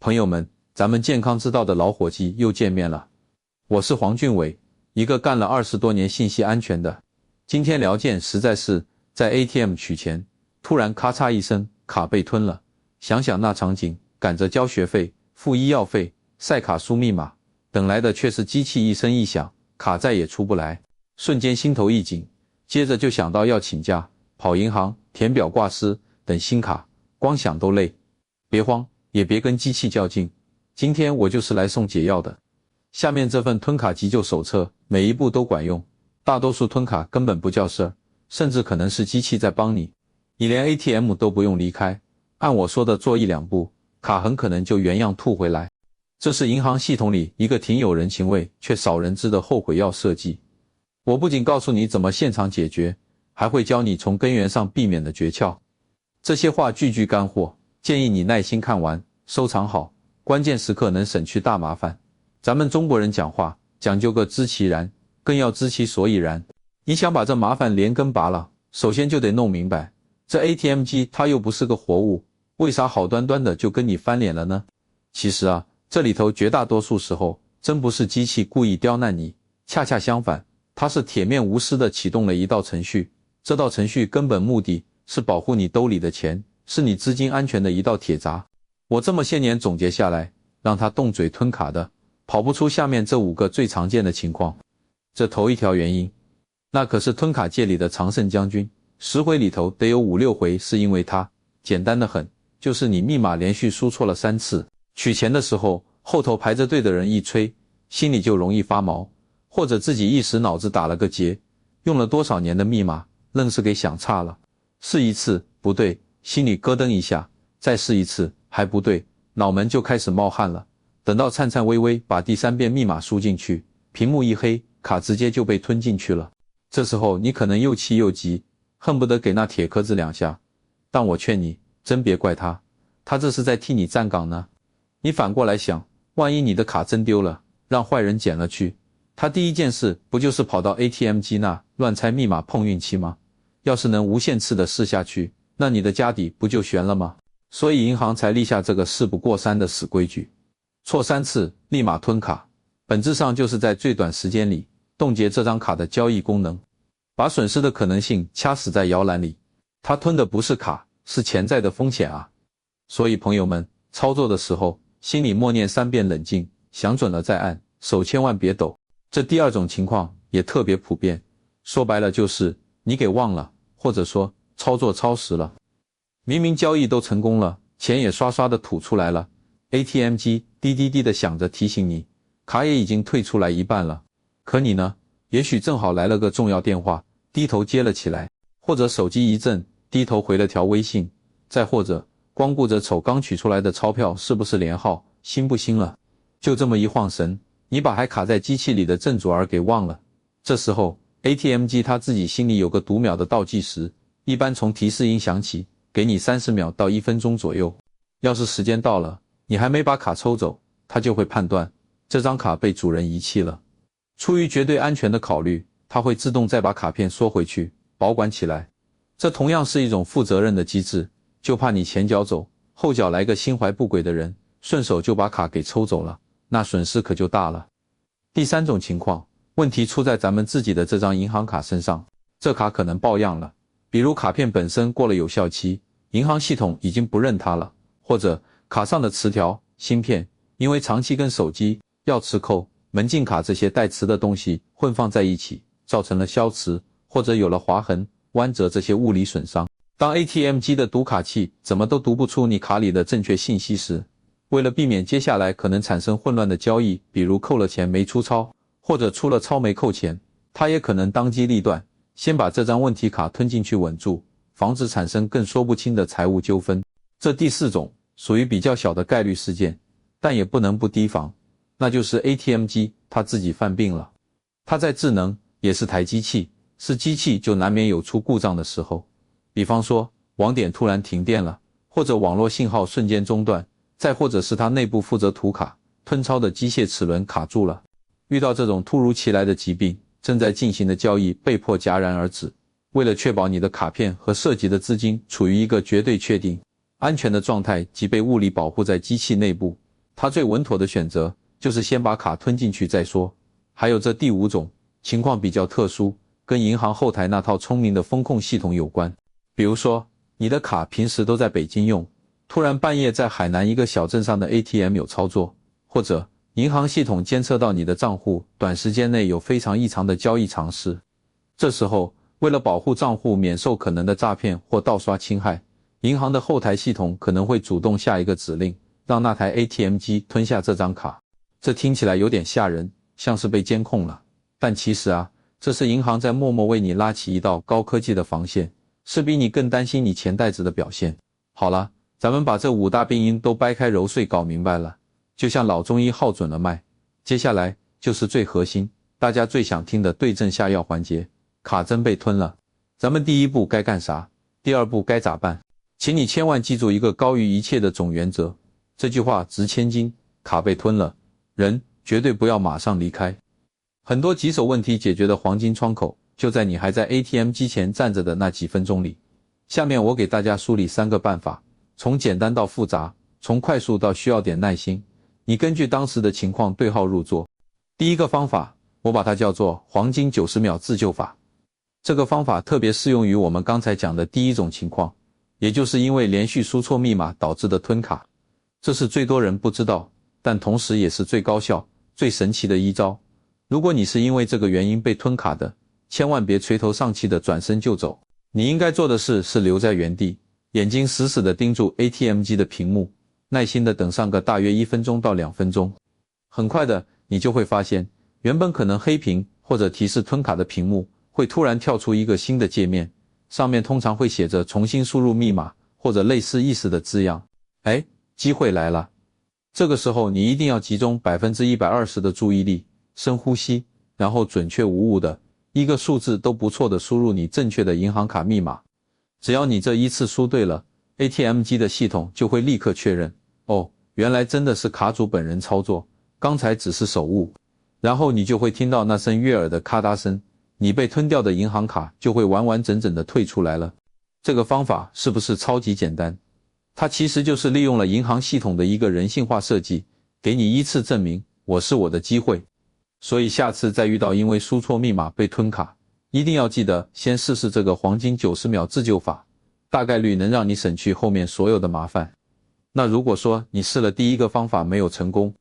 朋友们，咱们健康之道的老伙计又见面了。我是黄俊伟，一个干了20多年信息安全的。今天聊件实在是在 ATM 取钱，突然咔嚓一声，卡被吞了。想想那场景，赶着交学费、付医药费、晒卡输密码，等来的却是机器一声一响，卡再也出不来。瞬间心头一紧，接着就想到要请假，跑银行、填表挂失，等新卡，光想都累。别慌，也别跟机器较劲，今天我就是来送解药的。下面这份吞卡急救手册，每一步都管用，大多数吞卡根本不叫事儿，甚至可能是机器在帮你，你连 ATM 都不用离开，按我说的做1-2步，卡很可能就原样吐回来。这是银行系统里一个挺有人情味却少人知的后悔药设计。我不仅告诉你怎么现场解决，还会教你从根源上避免的诀窍。这些话句句干货，建议你耐心看完，收藏好，关键时刻能省去大麻烦。咱们中国人讲话讲究个知其然，更要知其所以然。你想把这麻烦连根拔了，首先就得弄明白，这 ATM 机它又不是个活物，为啥好端端的就跟你翻脸了呢？其实啊，这里头绝大多数时候真不是机器故意刁难你，恰恰相反，它是铁面无私地启动了一道程序，这道程序根本目的是保护你兜里的钱，是你资金安全的一道铁闸。我这么些年总结下来，让它动嘴吞卡的，跑不出下面这5个最常见的情况。这头一条原因，那可是吞卡界里的常胜将军，10回里头得有5-6回是因为它。简单的很，就是你密码连续输错了3次，取钱的时候，后头排着队的人一催，心里就容易发毛，或者自己一时脑子打了个结，用了多少年的密码，愣是给想差了。试一次不对，心里咯噔一下，再试一次还不对，脑门就开始冒汗了。等到颤颤巍巍把第3遍密码输进去，屏幕一黑，卡直接就被吞进去了。这时候你可能又气又急，恨不得给那铁壳子2下。但我劝你，真别怪他，他这是在替你站岗呢。你反过来想，万一你的卡真丢了，让坏人捡了去，他第一件事不就是跑到 ATM 机那乱猜密码碰运气吗？要是能无限次的试下去，那你的家底不就悬了吗？所以银行才立下这个事不过3的死规矩。错3次立马吞卡，本质上就是在最短时间里冻结这张卡的交易功能，把损失的可能性掐死在摇篮里。它吞的不是卡，是潜在的风险啊。所以朋友们，操作的时候心里默念3遍冷静，想准了再按，手千万别抖。这第2种情况也特别普遍，说白了就是你给忘了，或者说操作超时了。明明交易都成功了，钱也刷刷的吐出来了， ATM 机滴滴滴的响着提醒你，卡也已经退出来一半了。可你呢，也许正好来了个重要电话，低头接了起来，或者手机一震，低头回了条微信，再或者光顾着瞅刚取出来的钞票是不是连号，新不新了。就这么一晃神，你把还卡在机器里的正主儿给忘了。这时候 ATM 机它自己心里有个读秒的倒计时，一般从提示音响起，给你30秒到1分钟左右。要是时间到了，你还没把卡抽走，它就会判断这张卡被主人遗弃了。出于绝对安全的考虑，它会自动再把卡片缩回去，保管起来。这同样是一种负责任的机制，就怕你前脚走，后脚来个心怀不轨的人，顺手就把卡给抽走了，那损失可就大了。第3种情况，问题出在咱们自己的这张银行卡身上，这卡可能抱恙了。比如卡片本身过了有效期，银行系统已经不认它了，或者卡上的磁条、芯片因为长期跟手机、钥匙扣、门禁卡这些带磁的东西混放在一起，造成了消磁，或者有了划痕、弯折这些物理损伤。当 ATM 机的读卡器怎么都读不出你卡里的正确信息时，为了避免接下来可能产生混乱的交易，比如扣了钱没出钞，或者出了钞没扣钱，它也可能当机立断，先把这张问题卡吞进去稳住，防止产生更说不清的财务纠纷。这第4种属于比较小的概率事件，但也不能不提防，那就是 ATM 机它自己犯病了。它再智能也是台机器，是机器就难免有出故障的时候。比方说网点突然停电了，或者网络信号瞬间中断，再或者是它内部负责吐卡、吞钞的机械齿轮卡住了。遇到这种突如其来的疾病，正在进行的交易被迫戛然而止。为了确保你的卡片和涉及的资金处于一个绝对确定、安全的状态及被物理保护在机器内部，他最稳妥的选择就是先把卡吞进去再说。还有这第5种情况比较特殊，跟银行后台那套聪明的风控系统有关。比如说，你的卡平时都在北京用，突然半夜在海南一个小镇上的 ATM 有操作，或者银行系统监测到你的账户短时间内有非常异常的交易常识。这时候，为了保护账户免受可能的诈骗或盗刷侵害，银行的后台系统可能会主动下一个指令，让那台 ATM 机吞下这张卡。这听起来有点吓人，像是被监控了。但其实啊，这是银行在默默为你拉起一道高科技的防线，是比你更担心你钱袋子的表现。好了，咱们把这5大病因都掰开揉碎搞明白了，就像老中医号准了脉。接下来就是最核心，大家最想听的对症下药环节，卡真被吞了。咱们第1步该干啥？第2步该咋办？请你千万记住一个高于一切的总原则，这句话值千金，卡被吞了，人绝对不要马上离开。很多棘手问题解决的黄金窗口，就在你还在 ATM 机前站着的那几分钟里。下面我给大家梳理3个办法，从简单到复杂，从快速到需要点耐心，你根据当时的情况对号入座。第1个方法，我把它叫做黄金90秒自救法。这个方法特别适用于我们刚才讲的第1种情况，也就是因为连续输错密码导致的吞卡。这是最多人不知道，但同时也是最高效、最神奇的一招。如果你是因为这个原因被吞卡的，千万别垂头丧气的转身就走。你应该做的事是留在原地，眼睛死死地盯住 ATM 机的屏幕，耐心地等上个大约1分钟到2分钟。很快的，你就会发现，原本可能黑屏或者提示吞卡的屏幕，会突然跳出一个新的界面，上面通常会写着重新输入密码或者类似意思的字样。哎，机会来了。这个时候你一定要集中 120% 的注意力，深呼吸，然后准确无误的一个数字都不错的输入你正确的银行卡密码。只要你这一次输对了， ATM 机的系统就会立刻确认，哦，原来真的是卡主本人操作，刚才只是手误。然后你就会听到那声悦耳的咔嗒声，你被吞掉的银行卡就会完完整整的退出来了。这个方法是不是超级简单？它其实就是利用了银行系统的一个人性化设计，给你依次证明我是我的机会。所以下次再遇到因为输错密码被吞卡，一定要记得先试试这个黄金90秒自救法，大概率能让你省去后面所有的麻烦。那如果说你试了第1个方法没有成功，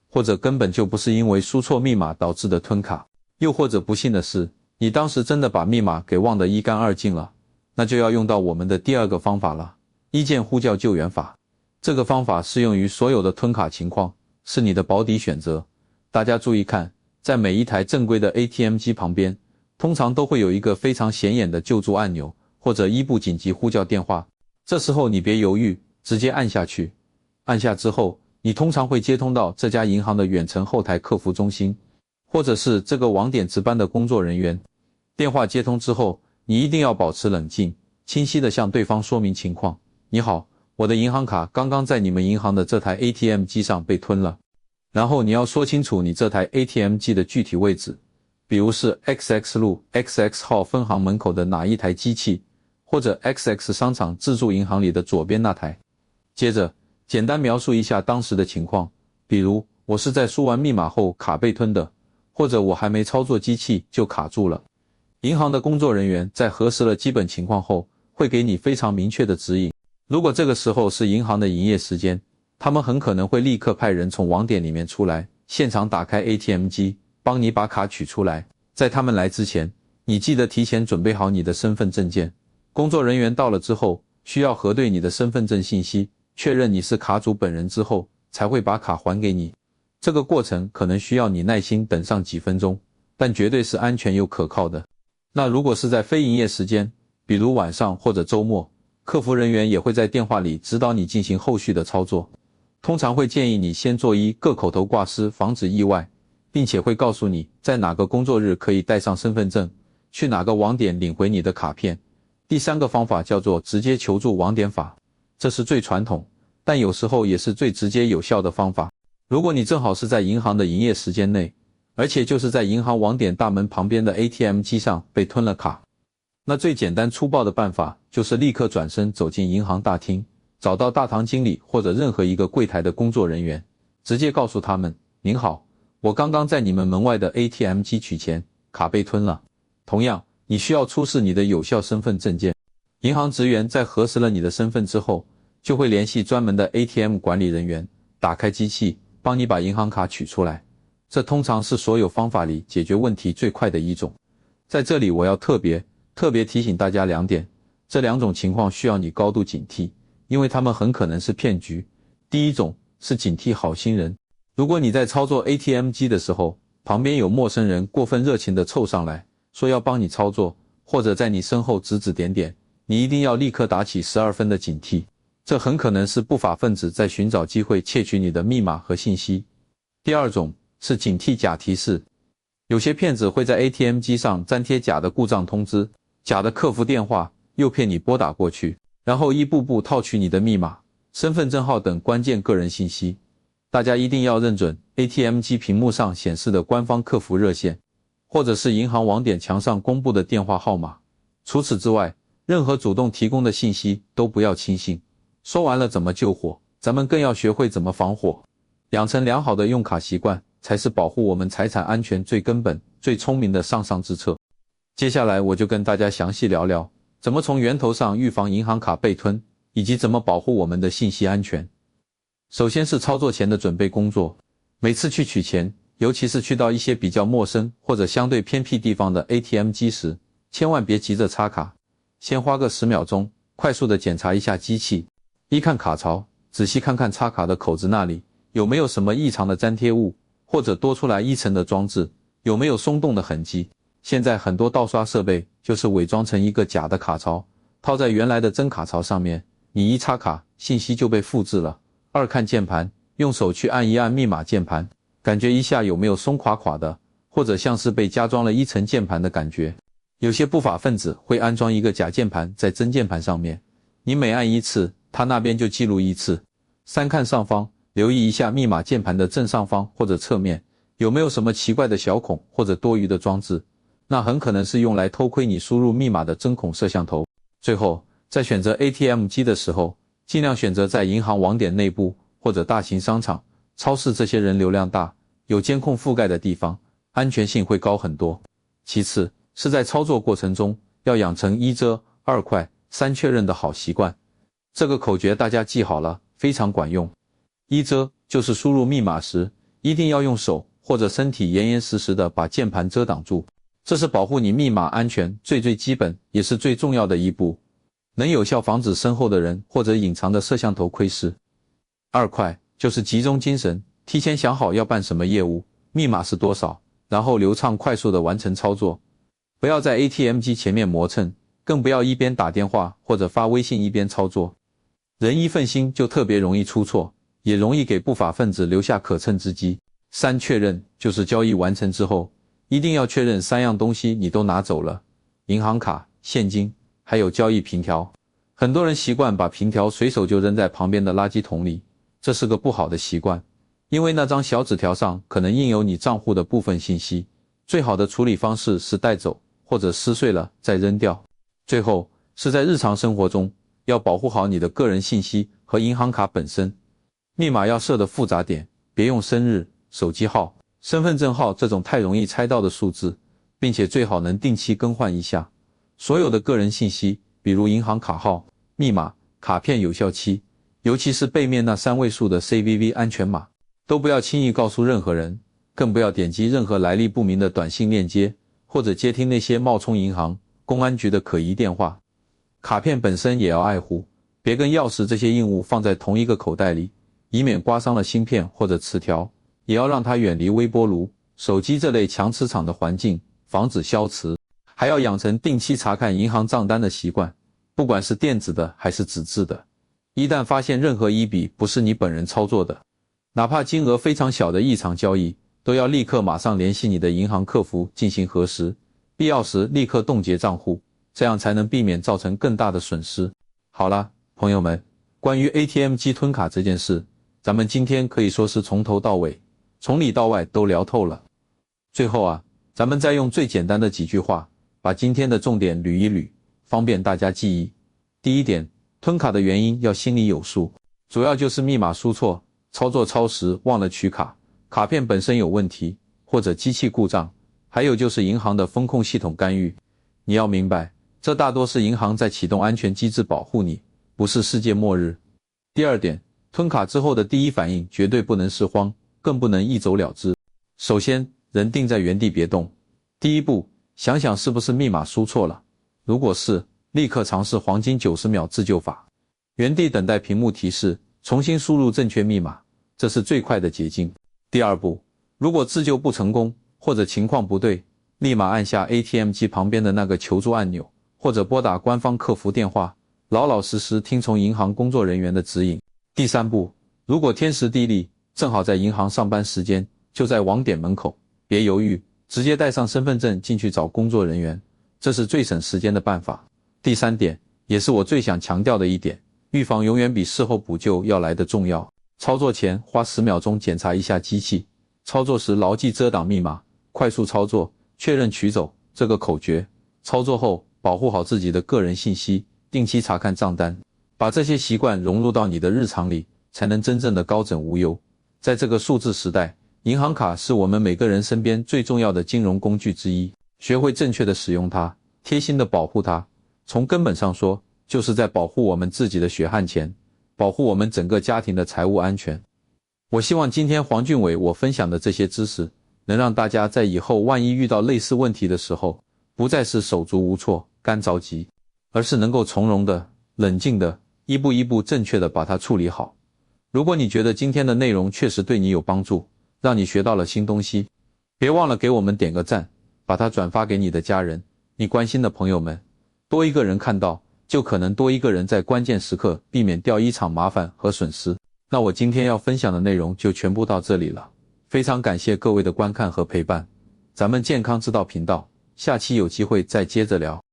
或者根本就不是因为输错密码导致的吞卡，又或者不幸的是，你当时真的把密码给忘得一干二净了，那就要用到我们的第2个方法了，一键呼叫救援法。这个方法适用于所有的吞卡情况，是你的保底选择。大家注意看，在每一台正规的 ATM 机旁边，通常都会有一个非常显眼的救助按钮，或者1部紧急呼叫电话。这时候你别犹豫，直接按下去。按下之后，你通常会接通到这家银行的远程后台客服中心，或者是这个网点值班的工作人员。电话接通之后，你一定要保持冷静，清晰地向对方说明情况。你好，我的银行卡刚刚在你们银行的这台 ATM 机上被吞了。然后你要说清楚你这台 ATM 机的具体位置，比如是 XX 路 XX 号分行门口的哪一台机器，或者 XX 商场自助银行里的左边那台。接着简单描述一下当时的情况，比如我是在输完密码后卡被吞的，或者我还没操作机器就卡住了。银行的工作人员在核实了基本情况后，会给你非常明确的指引。如果这个时候是银行的营业时间，他们很可能会立刻派人从网点里面出来，现场打开 ATM 机，帮你把卡取出来。在他们来之前，你记得提前准备好你的身份证件。工作人员到了之后，需要核对你的身份证信息，确认你是卡主本人之后，才会把卡还给你。这个过程可能需要你耐心等上几分钟，但绝对是安全又可靠的。那如果是在非营业时间，比如晚上或者周末，客服人员也会在电话里指导你进行后续的操作。通常会建议你先做1个口头挂失，防止意外，并且会告诉你在哪个工作日可以带上身份证，去哪个网点领回你的卡片。第3个方法叫做直接求助网点法，这是最传统，但有时候也是最直接有效的方法。如果你正好是在银行的营业时间内，而且就是在银行网点大门旁边的 ATM 机上被吞了卡，那最简单粗暴的办法就是立刻转身走进银行大厅，找到大堂经理或者任何一个柜台的工作人员，直接告诉他们，您好，我刚刚在你们门外的 ATM 机取钱，卡被吞了。同样，你需要出示你的有效身份证件。银行职员在核实了你的身份之后，就会联系专门的 ATM 管理人员，打开机器，帮你把银行卡取出来。这通常是所有方法里解决问题最快的一种。在这里我要特别提醒大家2点，这2种情况需要你高度警惕，因为他们很可能是骗局。第一种是警惕好心人，如果你在操作 ATM 机的时候，旁边有陌生人过分热情地凑上来，说要帮你操作，或者在你身后指指点点，你一定要立刻打起12分的警惕，这很可能是不法分子在寻找机会窃取你的密码和信息。第二种是警惕假提示，有些骗子会在 ATM 机上粘贴假的故障通知、假的客服电话，诱骗你拨打过去，然后一步步套取你的密码、身份证号等关键个人信息。大家一定要认准 ATM 机屏幕上显示的官方客服热线，或者是银行网点墙上公布的电话号码。除此之外，任何主动提供的信息都不要轻信。说完了怎么救火，咱们更要学会怎么防火。养成良好的用卡习惯，才是保护我们财产安全最根本、最聪明的上之策。接下来我就跟大家详细聊聊，怎么从源头上预防银行卡被吞，以及怎么保护我们的信息安全。首先是操作前的准备工作。每次去取钱，尤其是去到一些比较陌生或者相对偏僻地方的 ATM 机时，千万别急着插卡，先花个10秒钟，快速地检查一下机器，一看卡槽，仔细看看插卡的口子那里，有没有什么异常的粘贴物，或者多出来一层的装置，有没有松动的痕迹。现在很多盗刷设备就是伪装成一个假的卡槽，套在原来的真卡槽上面，你一插卡，信息就被复制了。2看键盘，用手去按一按密码键盘，感觉一下有没有松垮垮的，或者像是被加装了一层键盘的感觉。有些不法分子会安装一个假键盘在真键盘上面，你每按一次，它那边就记录一次。3看上方，留意一下密码键盘的正上方或者侧面，有没有什么奇怪的小孔或者多余的装置，那很可能是用来偷窥你输入密码的针孔摄像头。最后，在选择 ATM 机的时候，尽量选择在银行网点内部或者大型商场、超市这些人流量大、有监控覆盖的地方，安全性会高很多。其次是在操作过程中要养成1遮、2快、3确认的好习惯。这个口诀大家记好了，非常管用。1遮就是输入密码时，一定要用手或者身体严严实实的把键盘遮挡住，这是保护你密码安全最基本也是最重要的一步，能有效防止身后的人或者隐藏的摄像头窥视。2快就是集中精神，提前想好要办什么业务，密码是多少，然后流畅快速的完成操作。不要在 ATM 机前面磨蹭，更不要一边打电话或者发微信一边操作。人一份心就特别容易出错，也容易给不法分子留下可乘之机。3确认就是交易完成之后，一定要确认3样东西你都拿走了：银行卡、现金，还有交易凭条。很多人习惯把凭条随手就扔在旁边的垃圾桶里，这是个不好的习惯，因为那张小纸条上可能印有你账户的部分信息。最好的处理方式是带走，或者撕碎了再扔掉。最后是在日常生活中要保护好你的个人信息和银行卡本身，密码要设得复杂点，别用生日、手机号、身份证号这种太容易猜到的数字，并且最好能定期更换一下。所有的个人信息，比如银行卡号、密码、卡片有效期，尤其是背面那3位数的 CVV 安全码，都不要轻易告诉任何人，更不要点击任何来历不明的短信链接，或者接听那些冒充银行、公安局的可疑电话。卡片本身也要爱护，别跟钥匙这些硬物放在同一个口袋里，以免刮伤了芯片或者磁条，也要让它远离微波炉、手机这类强磁场的环境，防止消磁。还要养成定期查看银行账单的习惯，不管是电子的还是纸质的。一旦发现任何一笔不是你本人操作的，哪怕金额非常小的异常交易，都要立刻马上联系你的银行客服进行核实，必要时立刻冻结账户，这样才能避免造成更大的损失。好了，朋友们，关于 ATM 机吞卡这件事，咱们今天可以说是从头到尾，从里到外都聊透了。最后啊，咱们再用最简单的几句话，把今天的重点捋一捋，方便大家记忆。第一点，吞卡的原因要心里有数，主要就是密码输错、操作超时忘了取卡，卡片本身有问题，或者机器故障，还有就是银行的风控系统干预。你要明白，这大多是银行在启动安全机制保护你，不是世界末日。第二点，吞卡之后的第一反应绝对不能是慌，更不能一走了之。首先，人定在原地别动。第一步，想想是不是密码输错了，如果是，立刻尝试黄金90秒自救法，原地等待屏幕提示，重新输入正确密码，这是最快的捷径。第二步，如果自救不成功，或者情况不对，立马按下 ATM 机旁边的那个求助按钮，或者拨打官方客服电话，老老实实听从银行工作人员的指引。第三步，如果天时地利，正好在银行上班时间，就在网点门口，别犹豫，直接带上身份证进去找工作人员，这是最省时间的办法。第三点，也是我最想强调的一点，预防永远比事后补救要来得重要。操作前花10秒钟检查一下机器，操作时牢记遮挡密码，快速操作，确认取走这个口诀。操作后保护好自己的个人信息，定期查看账单，把这些习惯融入到你的日常里，才能真正的高枕无忧。在这个数字时代，银行卡是我们每个人身边最重要的金融工具之一，学会正确的使用它，贴心的保护它，从根本上说，就是在保护我们自己的血汗钱，保护我们整个家庭的财务安全。我希望今天黄俊伟我分享的这些知识，能让大家在以后万一遇到类似问题的时候，不再是手足无措、干着急，而是能够从容的、冷静的、一步一步正确的把它处理好。如果你觉得今天的内容确实对你有帮助，让你学到了新东西，别忘了给我们点个赞，把它转发给你的家人，你关心的朋友们，多一个人看到，就可能多一个人在关键时刻避免掉一场麻烦和损失。那我今天要分享的内容就全部到这里了，非常感谢各位的观看和陪伴，咱们健康之道频道，下期有机会再接着聊。